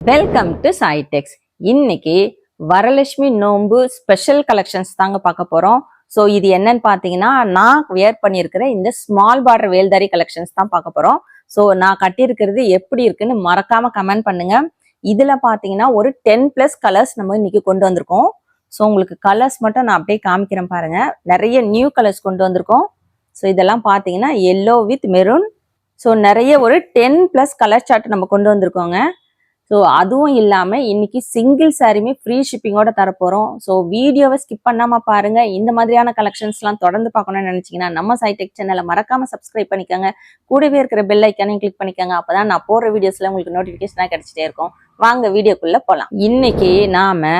Welcome to சாய்டெக்ஸ். இன்னைக்கு வரலட்சுமி நோம்பு special collections தாங்க பார்க்க போறோம். ஸோ இது என்னன்னு பார்த்தீங்கன்னா, நான் வியர் பண்ணியிருக்கிற இந்த ஸ்மால் பார்டர் வேல்தாரி கலெக்ஷன்ஸ் தான் பார்க்க போறோம். ஸோ நான் கட்டியிருக்கிறது எப்படி இருக்குன்னு மறக்காம கமெண்ட் பண்ணுங்க. இதுல பார்த்தீங்கன்னா ஒரு 10+ கலர்ஸ் நம்ம இன்னைக்கு கொண்டு வந்திருக்கோம். ஸோ உங்களுக்கு கலர்ஸ் மட்டும் நான் அப்படியே காமிக்கிறேன் பாருங்க. நிறைய நியூ கலர்ஸ் கொண்டு வந்திருக்கோம். ஸோ இதெல்லாம் பார்த்தீங்கன்னா எல்லோ வித் மெரூன். ஸோ நிறைய ஒரு 10+ கலர் சார்ட் நம்ம கொண்டு வந்திருக்கோங்க. ஸோ அதுவும் இல்லாமல் இன்னைக்கு சிங்கிள் சாரியுமே ஃப்ரீ ஷிப்பிங்கோட தரப்போகிறோம். ஸோ வீடியோவை ஸ்கிப் பண்ணாமல் பாருங்க. இந்த மாதிரியான கலெக்ஷன்ஸ்லாம் தொடர்ந்து பார்க்கணும்னு நினச்சிங்கன்னா நம்ம சாய்டெக் சேனலை மறக்காமல் சப்ஸ்கிரைப் பண்ணிக்கோங்க. கூடவே இருக்கிற பெல் ஐக்கானையும் கிளிக் பண்ணிக்கோங்க. அப்போ தான் நான் போடுற வீடியோஸில் உங்களுக்கு நோட்டிஃபிகேஷனாக கிடைச்சிட்டே இருக்கும். வாங்க வீடியோக்குள்ளே போகலாம். இன்னைக்கு நாம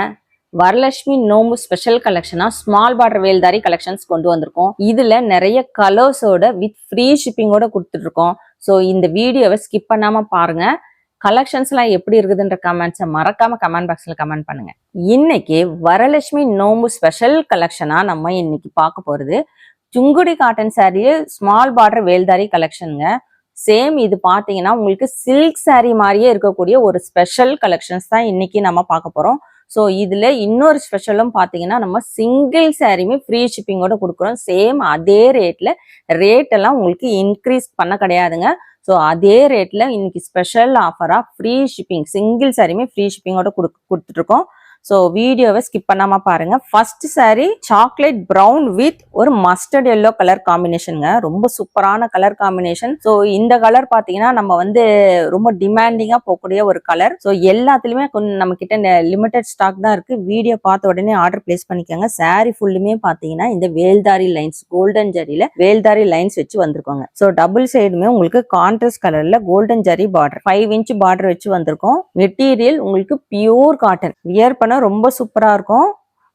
வரலட்சுமி நோம்பு ஸ்பெஷல் கலெக்ஷனா ஸ்மால் பார்டர் வேல்தாரி கலெக்ஷன்ஸ் கொண்டு வந்திருக்கோம். இதுல நிறைய கலர்ஸோட வித் ஃப்ரீ ஷிப்பிங்கோட கொடுத்துட்டு இருக்கோம். ஸோ இந்த வீடியோவை ஸ்கிப் பண்ணாம பாருங்க. கலெக்ஷன்ஸ்லாம் எப்படி இருக்குதுன்ற கமெண்ட்ஸை மறக்காம கமெண்ட் பாக்ஸ்ல கமெண்ட் பண்ணுங்க. இன்னைக்கு வரலட்சுமி நோம்பு ஸ்பெஷல் கலெக்ஷனா நம்ம இன்னைக்கு பார்க்க போறது Sungudi cotton sari small border வேல்தாரி கலெக்ஷனுங்க. சேம் இது பாத்தீங்கன்னா உங்களுக்கு சில்க் சாரீ மாதிரியே இருக்கக்கூடிய ஒரு ஸ்பெஷல் கலெக்ஷன்ஸ் தான் இன்னைக்கு நம்ம பார்க்க போறோம். ஸோ இதுல இன்னொரு ஸ்பெஷலும் பாத்தீங்கன்னா நம்ம சிங்கிள் சாரியுமே ஃப்ரீ ஷிப்பிங்கோட கொடுக்குறோம். சேம் அதே ரேட் எல்லாம் உங்களுக்கு இன்க்ரீஸ் பண்ண கிடையாதுங்க. ஸோ அதே ரேட்ல இன்னைக்கு ஸ்பெஷல் ஆஃபரா ஃப்ரீ ஷிப்பிங் சிங்கிள் சாரியுமே ஃப்ரீ ஷிப்பிங்கோட கொடுத்துட்டு இருக்கோம். ஸோ வீடியோவை ஸ்கிப் பண்ணாம பாருங்க. First sari chocolate brown with ஒரு மஸ்டர்ட் எல்லோ கலர் காம்பினேஷனுங்க. ரொம்ப சூப்பரான கலர் காம்பினேஷன். ஸோ இந்த கலர் பாத்தீங்கன்னா நம்ம ரொம்ப டிமாண்டிங்கா போகக்கூடிய ஒரு கலர். ஸோ எல்லாத்துலயுமே கொஞ்சம் நம்ம கிட்ட லிமிடெட் ஸ்டாக் தான் இருக்கு. வீடியோ பார்த்த உடனே ஆர்டர் பிளேஸ் பண்ணிக்கோங்க. சாரி ஃபுல்லுமே பாத்தீங்கன்னா இந்த வேல்தாரி லைன்ஸ் கோல்டன் ஜரியில வேல்தாரி லைன்ஸ் வச்சு வந்திருக்கோங்க. ஸோ டபுள் சைடுமே உங்களுக்கு கான்ட்ராஸ்ட் கலர்ல golden zari border 5 inch border வச்சு வந்திருக்கோம். மெட்டீரியல் உங்களுக்கு பியூர் காட்டன். வியர் பண்ண ரொம்ப சூப்பரா இருக்கும்.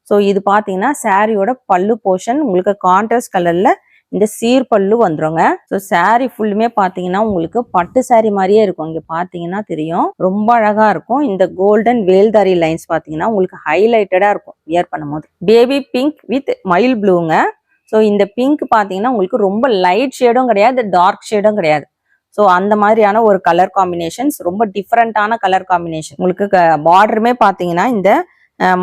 ஸோ இது பாத்தீங்கன்னா சாரியோட பல்லு போர்ஷன் உங்களுக்கு கான்ட்ராஸ்ட் கலர்ல இந்த சீர் பல்லு வந்துருங்க. ஸோ சாரி ஃபுல்லுமே பாத்தீங்கன்னா உங்களுக்கு பட்டு சாரி மாதிரியே இருக்கும். இங்க பாத்தீங்கன்னா தெரியும், ரொம்ப அழகா இருக்கும். இந்த கோல்டன் வேல்தாரி லைன்ஸ் பாத்தீங்கன்னா உங்களுக்கு ஹைலைட்டடா இருக்கும் வியர் பண்ணும்போது. பேபி பிங்க் வித் மயில் ப்ளூங்க. ஸோ இந்த பிங்க் பாத்தீங்கன்னா உங்களுக்கு ரொம்ப லைட் ஷேடும் கிடையாது, டார்க் ஷேடும் கிடையாது. ஸோ அந்த மாதிரியான ஒரு கலர் காம்பினேஷன்ஸ், ரொம்ப டிஃப்ரெண்டான கலர் காம்பினேஷன். உங்களுக்கு பார்டருமே பாத்தீங்கன்னா இந்த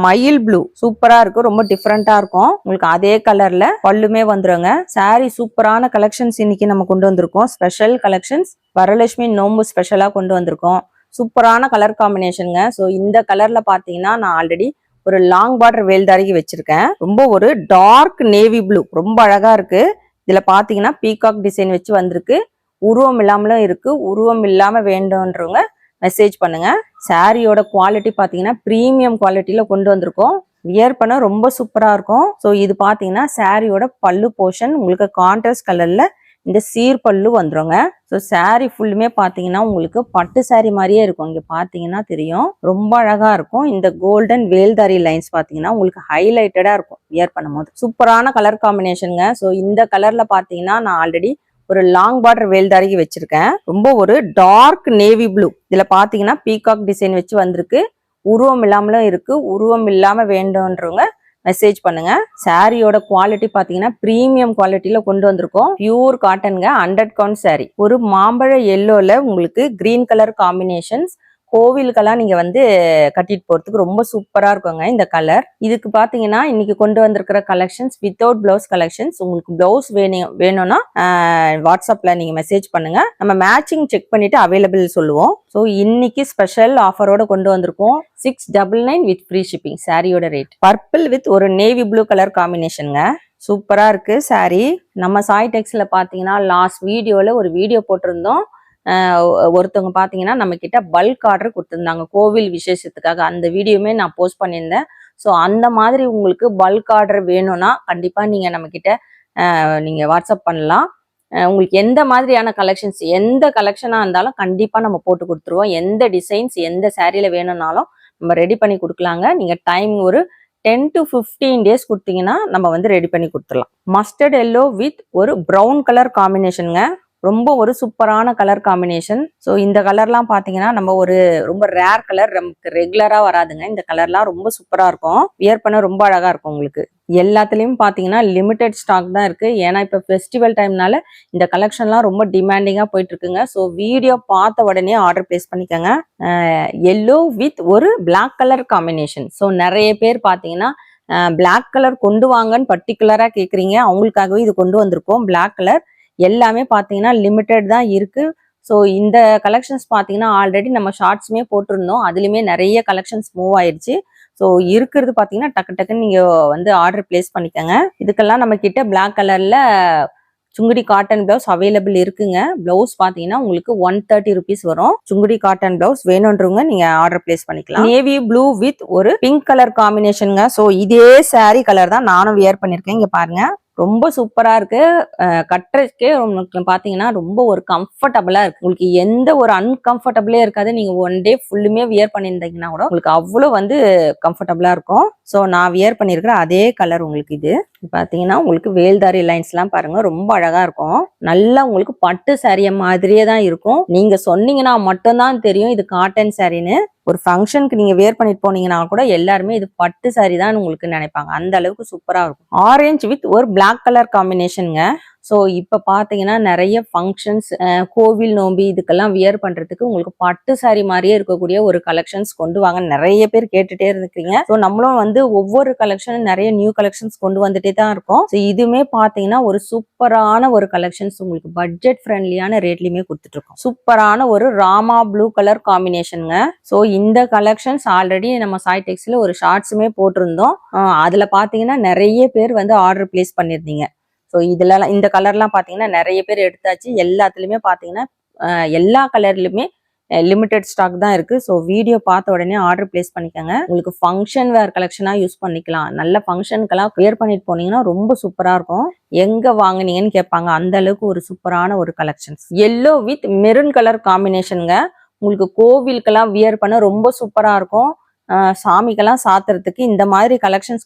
மயில் ப்ளூ சூப்பரா இருக்கும், ரொம்ப டிஃப்ரெண்டா இருக்கும். உங்களுக்கு அதே கலர்ல பல்லுமே வந்துருங்க. சாரி சூப்பரான கலெக்ஷன்ஸ் இன்னைக்கு நம்ம கொண்டு வந்திருக்கோம். ஸ்பெஷல் கலெக்ஷன்ஸ் வரலட்சுமி நோம்பு ஸ்பெஷலா கொண்டு வந்திருக்கோம். சூப்பரான கலர் காம்பினேஷனுங்க. ஸோ இந்த கலர்ல பாத்தீங்கன்னா நான் ஆல்ரெடி ஒரு லாங் பார்டர் வேல்தாரிக்கு வச்சிருக்கேன். ரொம்ப ஒரு டார்க் நேவி ப்ளூ, ரொம்ப அழகா இருக்கு. இதுல பாத்தீங்கன்னா பீகாக் டிசைன் வச்சு வந்திருக்கு. உருவம் இல்லாமலும் இருக்கு. உருவம் இல்லாம வேண்டும்ன்றவங்க மெசேஜ் பண்ணுங்க. சாரியோட குவாலிட்டி பாத்தீங்கன்னா பிரீமியம் குவாலிட்டியில கொண்டு வந்திருக்கோம். வியர் பண்ண ரொம்ப சூப்பரா இருக்கும். ஸோ இது பாத்தீங்கன்னா சாரியோட பல்லு போர்ஷன் உங்களுக்கு கான்ட்ராஸ்ட் கலர்ல இந்த சீர் பல்லு வந்துருங்க. ஸோ சாரி ஃபுல்லுமே பாத்தீங்கன்னா உங்களுக்கு பட்டு சாரி மாதிரியே இருக்கும். இங்க பாத்தீங்கன்னா தெரியும், ரொம்ப அழகா இருக்கும். இந்த கோல்டன் வேல்தாரி லைன்ஸ் பாத்தீங்கன்னா உங்களுக்கு ஹைலைட்டடா இருக்கும் வியர் பண்ணும்போது. சூப்பரான கலர் காம்பினேஷனுங்க. ஸோ இந்த கலர்ல பாத்தீங்கன்னா நான் ஆல்ரெடி ஒரு லாங் பார்டர் வேல்தாரிக்கு வச்சிருக்கேன். ரொம்ப ஒரு டார்க் நேவி ப்ளூ. இதுல பாத்தீங்கன்னா பீகாக் டிசைன் வச்சு வந்திருக்கு. உருவம் இல்லாமலும் இருக்கு. உருவம் இல்லாம வேண்டும்ன்றவங்க மெசேஜ் பண்ணுங்க. சாரியோட குவாலிட்டி பாத்தீங்கன்னா பிரீமியம் குவாலிட்டியில கொண்டு வந்திருக்கோம். பியூர் காட்டனுங்க. 100 count sorry. ஒரு மாம்பழ எல்லோல உங்களுக்கு கிரீன் கலர் காம்பினேஷன்ஸ். கோவிலுக்கெல்லாம் நீங்க கட்டிட்டு போறதுக்கு ரொம்ப சூப்பரா இருக்குங்க இந்த கலர். இதுக்கு பாத்தீங்கன்னா இன்னைக்கு கொண்டு வந்திருக்கிற கலெக்ஷன்ஸ் வித்தவுட் பிளவுஸ் கலெக்ஷன்ஸ். உங்களுக்கு பிளவுஸ் வேணும்னா வாட்ஸ்அப்ல நீங்க மெசேஜ் பண்ணுங்க. நம்ம மேட்சிங் செக் பண்ணிட்டு அவைலபிள் சொல்லுவோம். ஸோ இன்னைக்கு ஸ்பெஷல் ஆஃபரோட கொண்டு வந்திருக்கோம். 699 வித் ஃப்ரீ ஷிப்பிங். சாரியோட ரேட் பர்பிள் வித் ஒரு நேவி ப்ளூ கலர் காம்பினேஷனுங்க. சூப்பரா இருக்கு சாரி. நம்ம சாய்டெக்ஸ்ல பாத்தீங்கன்னா லாஸ்ட் வீடியோல ஒரு வீடியோ போட்டிருந்தோம். ஒருத்தவங்க பாத்தீங்கன்னா நம்ம கிட்ட பல்க் ஆர்டர் கொடுத்துருந்தாங்க கோவில் விசேஷத்துக்காக. அந்த வீடியோமே நான் போஸ்ட் பண்ணியிருந்தேன். ஸோ அந்த மாதிரி உங்களுக்கு பல்க் ஆர்டர் வேணும்னா கண்டிப்பா நீங்க நம்ம கிட்ட நீங்க வாட்ஸ்அப் பண்ணலாம். உங்களுக்கு எந்த மாதிரியான கலெக்ஷன்ஸ், எந்த கலெக்ஷனா இருந்தாலும் கண்டிப்பா நம்ம போட்டு கொடுத்துருவோம். எந்த டிசைன்ஸ் எந்த சாரியில வேணும்னாலும் நம்ம ரெடி பண்ணி கொடுக்கலாங்க. நீங்க டைம் ஒரு 10 to 15 days கொடுத்தீங்கன்னா நம்ம ரெடி பண்ணி கொடுத்துடலாம். மஸ்டர்ட் எல்லோ வித் ஒரு ப்ரௌன் கலர் காம்பினேஷனுங்க. ரொம்ப ஒரு சூப்பரான கலர் காம்பினேஷன். ஸோ இந்த கலர்லாம் பார்த்தீங்கன்னா நம்ம ஒரு ரொம்ப ரேர் கலர், நமக்கு ரெகுலரா வராதுங்க. இந்த கலர்லாம் ரொம்ப சூப்பரா இருக்கும். வியர் பண்ண ரொம்ப அழகா இருக்கும் உங்களுக்கு. எல்லாத்துலயும் பார்த்தீங்கன்னா லிமிடெட் ஸ்டாக் தான் இருக்கு. ஏன்னா இப்போ ஃபெஸ்டிவல் டைம்னால இந்த கலெக்ஷன்லாம் ரொம்ப டிமாண்டிங்கா போயிட்டு இருக்குங்க. ஸோ வீடியோ பார்த்த உடனே ஆர்டர் பிளேஸ் பண்ணிக்கோங்க. எல்லோ வித் ஒரு பிளாக் கலர் காம்பினேஷன். ஸோ நிறைய பேர் பார்த்தீங்கன்னா பிளாக் கலர் கொண்டு வாங்கன்னு பர்டிகுலரா கேக்குறீங்க. அவங்களுக்காகவே இது கொண்டு வந்திருக்கோம். பிளாக் கலர் எல்லாமே பாத்தீங்கன்னா லிமிடெட் தான் இருக்கு. ஸோ இந்த கலெக்ஷன்ஸ் பாத்தீங்கன்னா ஆல்ரெடி நம்ம ஷார்ட்ஸுமே போட்டிருந்தோம். அதுலயுமே நிறைய கலெக்ஷன்ஸ் மூவ் ஆயிடுச்சு. ஸோ இருக்கிறது பாத்தீங்கன்னா டக்கு டக்குன்னு நீங்க வந்து ஆர்டர் பிளேஸ் பண்ணிக்கோங்க. இதுக்கெல்லாம் நம்ம கிட்ட பிளாக் கலர்ல சுங்குடி காட்டன் பிளவுஸ் அவைலபிள் இருக்குங்க. பிளவுஸ் பாத்தீங்கன்னா உங்களுக்கு 130 rupees வரும். சுங்குடி காட்டன் பிளவுஸ் வேணும்ன்றவங்க நீங்க ஆர்டர் பிளேஸ் பண்ணிக்கலாம். நேவி ப்ளூ வித் ஒரு பிங்க் கலர் காம்பினேஷனுங்க. ஸோ இதே சாரி கலர் தான் நானும் வியர் பண்ணிருக்கேன். இங்க பாருங்க, ரொம்ப சூப்பரா இருக்கு. கட்டுறதுக்கே உங்களுக்கு பாத்தீங்கன்னா ரொம்ப ஒரு கம்ஃபர்டபுளா இருக்கு. உங்களுக்கு எந்த ஒரு அன்கம்ஃபர்டபுளே இருக்காது. நீங்க ஒன் டே ஃபுல்லுமே வியர் பண்ணியிருந்தீங்கன்னா கூட உங்களுக்கு அவ்வளவு வந்து கம்ஃபர்டபுளா இருக்கும். ஸோ நான் வியர் பண்ணிருக்கிற அதே கலர் உங்களுக்கு இது பாத்தீங்கன்னா உங்களுக்கு வேல்தாரி லைன்ஸ் எல்லாம் பாருங்க, ரொம்ப அழகா இருக்கும். நல்லா உங்களுக்கு பட்டு சாரிய மாதிரியே தான் இருக்கும். நீங்க சொன்னீங்கன்னா மட்டும்தான் தெரியும் இது காட்டன் சாரின்னு. ஒரு ஃபங்க்ஷனுக்கு நீங்க வேர் பண்ணிட்டு போனீங்கன்னா கூட எல்லாருமே இது பட்டு சாரி தான் உங்களுக்கு நினைப்பாங்க. அந்த அளவுக்கு சூப்பரா இருக்கும். ஆரஞ்சு வித் ஒரு பிளாக் கலர் காம்பினேஷனுங்க. ஸோ இப்ப பாத்தீங்கன்னா நிறைய ஃபங்க்ஷன்ஸ், கோவில் நோம்பி இதுக்கெல்லாம் வியர் பண்றதுக்கு உங்களுக்கு பட்டு சாரி மாதிரியே இருக்கக்கூடிய ஒரு கலெக்ஷன்ஸ் கொண்டு வாங்க நிறைய பேர் கேட்டுட்டே இருக்கீங்க. ஸோ நம்மளும் வந்து ஒவ்வொரு கலெக்ஷனும் நிறைய நியூ கலெக்ஷன்ஸ் கொண்டு வந்துட்டே தான் இருக்கும். ஸோ இதுவுமே பாத்தீங்கன்னா ஒரு சூப்பரான ஒரு கலெக்ஷன்ஸ் உங்களுக்கு பட்ஜெட் ஃப்ரெண்ட்லியான ரேட்லயுமே கொடுத்துட்டு இருக்கோம். சூப்பரான ஒரு ராமா ப்ளூ கலர் காம்பினேஷனுங்க. ஸோ இந்த கலெக்ஷன்ஸ் ஆல்ரெடி நம்ம சாய் டெக்ஸ்ல ஒரு ஷார்ட்ஸுமே போட்டிருந்தோம். அதுல பாத்தீங்கன்னா நிறைய பேர் வந்து ஆர்டர் பிளேஸ் பண்ணிருந்தீங்க. ஸோ இதுல இந்த கலர்லாம் பாத்தீங்கன்னா நிறைய பேர் எடுத்தாச்சு. எல்லாத்துலயுமே பாத்தீங்கன்னா எல்லா கலர்லயுமே லிமிடெட் ஸ்டாக் தான் இருக்கு. ஸோ வீடியோ பார்த்த உடனே ஆர்டர் பிளேஸ் பண்ணிக்கோங்க. உங்களுக்கு ஃபங்க்ஷன் வேர் கலெக்ஷனா யூஸ் பண்ணிக்கலாம். நல்ல ஃபங்க்ஷனுக்கெல்லாம் வியர் பண்ணிட்டு போனீங்கன்னா ரொம்ப சூப்பரா இருக்கும். எங்க வாங்குனீங்கன்னு கேட்பாங்க. அந்த அளவுக்கு ஒரு சூப்பரான ஒரு collections. Yellow with maroon colour காம்பினேஷனுங்க. உங்களுக்கு கோவிலுக்கெல்லாம் வியர் பண்ண ரொம்ப சூப்பரா இருக்கும். சாமிக்கெல்லாம் சாத்துறதுக்கு இந்த மாதிரி கலெக்ஷன்ஸ்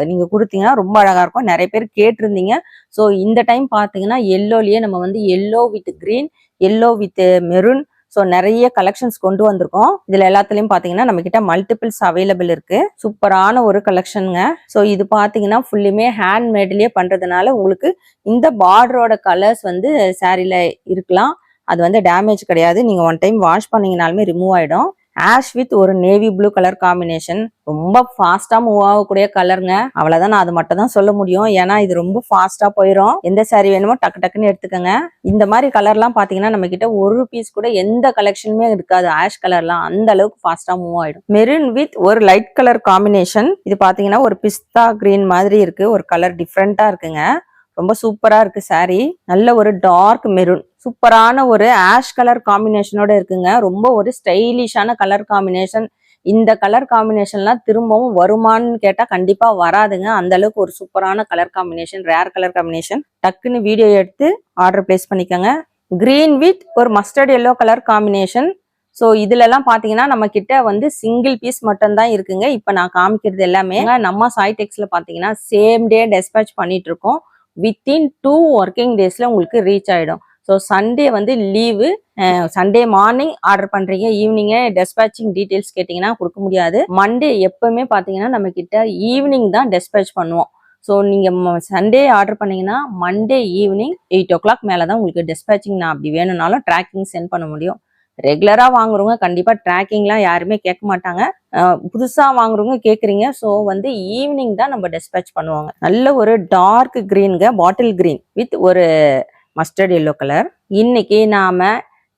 நீங்க கொடுத்தீங்கன்னா ரொம்ப அழகா இருக்கும். நிறைய பேர் கேட்டிருந்தீங்க. ஸோ இந்த டைம் பாத்தீங்கன்னா எல்லோலயே நம்ம வந்து yellow with green, yellow with maroon, so நிறைய கலெக்ஷன்ஸ் கொண்டு வந்திருக்கோம். இதுல எல்லாத்துலயும் பாத்தீங்கன்னா நம்ம கிட்ட மல்டிபிள்ஸ் அவைலபிள் இருக்கு. சூப்பரான ஒரு கலெக்ஷனுங்க. ஸோ இது பாத்தீங்கன்னா ஃபுல்லுமே ஹேண்ட் மேட்லயே பண்றதுனால உங்களுக்கு இந்த பார்டரோட கலர்ஸ் வந்து சாரில இருக்கலாம். அது வந்து டேமேஜ் கிடையாது. நீங்க ஒன் டைம் வாஷ் பண்ணீங்கனாலுமே ரிமூவ் ஆயிடும். ஆஷ் வித் ஒரு நேவி ப்ளூ கலர் காம்பினேஷன். ரொம்ப ஃபாஸ்டா மூவ் ஆகக்கூடிய கலருங்க. அவ்வளவுதான், நான் அது மட்டும் தான் சொல்ல முடியும். ஏன்னா இது ரொம்ப ஃபாஸ்டா போயிடும். எந்த சாரி வேணுமோ டக்கு டக்குன்னு எடுத்துக்கோங்க. இந்த மாதிரி கலர்லாம் பாத்தீங்கன்னா நம்ம கிட்ட ஒரு பீஸ் கூட எந்த கலெக்ஷனுமே இருக்காது. ஆஷ் கலர்லாம் அந்த அளவுக்கு ஃபாஸ்டா மூவ் ஆயிடும். மெரூன் வித் ஒரு லைட் கலர் காம்பினேஷன். இது பாத்தீங்கன்னா ஒரு பிஸ்தா கிரீன் மாதிரி இருக்கு. ஒரு கலர் டிஃப்ரெண்டா இருக்குங்க. ரொம்ப சூப்பரா இருக்கு சாரி. நல்ல ஒரு டார்க் மெரூன், சூப்பரான ஒரு ஆஷ் கலர் காம்பினேஷனோட இருக்குங்க. ரொம்ப ஒரு ஸ்டைலிஷான கலர் காம்பினேஷன். இந்த கலர் காம்பினேஷன்லாம் திரும்பவும் வருமானு கேட்டா கண்டிப்பா வராதுங்க. அந்த அளவுக்கு ஒரு சூப்பரான colour combination, rare colour combination. டக்குன்னு வீடியோ எடுத்து ஆர்டர் பிளேஸ் பண்ணிக்கோங்க. கிரீன் வித் ஒரு mustard yellow colour combination. So இதுல எல்லாம் பாத்தீங்கன்னா நம்ம கிட்ட வந்து சிங்கிள் பீஸ் மட்டும் தான் இருக்குங்க. இப்ப நான் காமிக்கிறது எல்லாமே நம்ம சாய் டெக்ஸ்ல பாத்தீங்கன்னா சேம் டே டெஸ்பேச் பண்ணிட்டு இருக்கோம். வித்தின் 2 ஒர்க்கிங் டேஸ்ல உங்களுக்கு ரீச் ஆயிடும். ஸோ சண்டே வந்து லீவு. சண்டே மார்னிங் ஆர்டர் பண்றீங்க, ஈவினிங்கே டெஸ்பேச்சிங் டீடைல்ஸ் கேட்டீங்கன்னா கொடுக்க முடியாது. மண்டே எப்பவுமே பாத்தீங்கன்னா நம்ம கிட்ட ஈவினிங் தான் டெஸ்பேச் பண்ணுவோம். ஸோ நீங்க சண்டே ஆர்டர் பண்ணீங்கன்னா மண்டே ஈவினிங் 8 o'clock மேலதான் உங்களுக்கு டெஸ்பேச்சிங் நான் அப்படி வேணும்னாலும் ட்ராக்கிங் சென்ட் பண்ண முடியும். ரெகுலரா வாங்குறவங்க கண்டிப்பா ட்ராக்கிங்லாம் யாருமே கேட்க மாட்டாங்க. புதுசா வாங்குறவங்க கேக்குறீங்க. ஸோ வந்து ஈவினிங் தான் நம்ம டெஸ்பேச் பண்ணுவாங்க. நல்ல ஒரு டார்க் கிரீன்ங்க, பாட்டில் கிரீன் வித் ஒரு மஸ்டர்ட் எல்லோ கலர். இன்னைக்கு நாம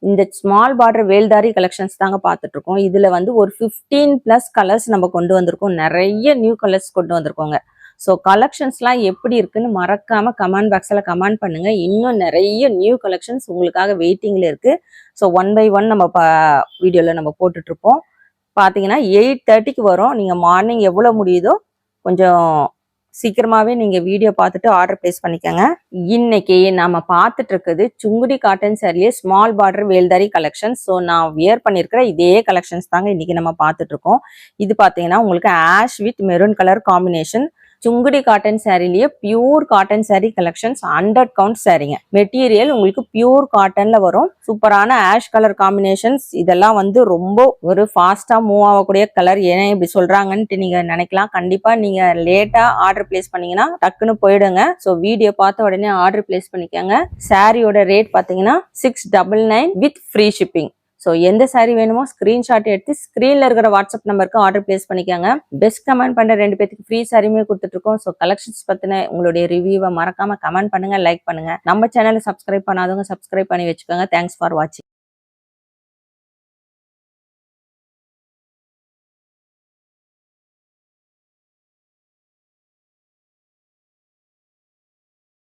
இந்த ஸ்மால் பார்டர் வேல்தாரி கலெக்ஷன்ஸ் தாங்க பார்த்துட்டு இருக்கோம். இதுல வந்து ஒரு 15+ கலர்ஸ் நம்ம கொண்டு வந்திருக்கோம். நிறைய நியூ கலர்ஸ் கொண்டு வந்திருக்கோங்க. ஸோ கலெக்ஷன்ஸ்லாம் எப்படி இருக்குன்னு மறக்காம கமெண்ட் பாக்ஸ்ல கமெண்ட் பண்ணுங்க. இன்னும் நிறைய நியூ கலெக்ஷன்ஸ் உங்களுக்காக வெயிட்டிங்ல இருக்கு. ஸோ 1 by 1 நம்ம வீடியோல நம்ம போட்டுட்டு இருப்போம். பாத்தீங்கன்னா 8:30க்கு வரும். நீங்க மார்னிங் எவ்வளவு முடியுதோ கொஞ்சம் சீக்கிரமாவே நீங்க வீடியோ பார்த்துட்டு ஆர்டர் பிளேஸ் பண்ணிக்கோங்க. இன்னைக்கு நாம பார்த்துட்டு இருக்குது சுங்குடி காட்டன் சாரியே ஸ்மால் பார்டர் வேல்தாரி கலெக்ஷன். ஸோ நான் வியர் பண்ணிருக்கிற இதே கலெக்ஷன்ஸ் தாங்க இன்னைக்கு நம்ம பார்த்துட்டு இருக்கோம். இது பாத்தீங்கன்னா உங்களுக்கு ash with maroon colour combination. Sungudi cotton சாரிலேயே pure cotton sari collections 100 count சாரிங்க. மெட்டீரியல் உங்களுக்கு பியூர் காட்டன்ல வரும். சூப்பரான ஆஷ் கலர் காம்பினேஷன்ஸ். இதெல்லாம் வந்து ரொம்ப ஒரு ஃபாஸ்டா மூவ் ஆகக்கூடிய கலர். ஏன்னா இப்படி சொல்றாங்கன்ட்டு நீங்க நினைக்கலாம். கண்டிப்பா நீங்க லேட்டா ஆர்டர் பிளேஸ் பண்ணீங்கன்னா டக்குன்னு போயிடுங்க. ஸோ வீடியோ பார்த்த உடனே ஆர்டர் பிளேஸ் பண்ணிக்கோங்க. சாரியோட ரேட் பாத்தீங்கன்னா 699 வித் ஃப்ரீ ஷிப்பிங். ஸோ எந்த சாரி வேணுமோ ஸ்கிரீன்ஷாட் எடுத்து ஸ்கிரீன்ல இருக்கிற வாட்ஸ்அப் நம்பருக்கு ஆர்டர் பிளேஸ் பண்ணிக்கோங்க. பெஸ்ட் கமெண்ட் பண்ற 2 பேருக்கு ஃப்ரீ சாரியுமே கொடுத்துட்டு இருக்கோம். ஸோ கலெக்ஷன்ஸ் பத்தின உங்களுடைய ரிவ்யூவை மறக்காம கமெண்ட் பண்ணுங்க, லைக் பண்ணுங்க. நம்ம சேனலை சப்ஸ்கிரைப் பண்ணாதவங்க சப்ஸ்கிரைப் பண்ணி வச்சுக்கோங்க. தேங்க்ஸ் ஃபார் வாட்சிங்.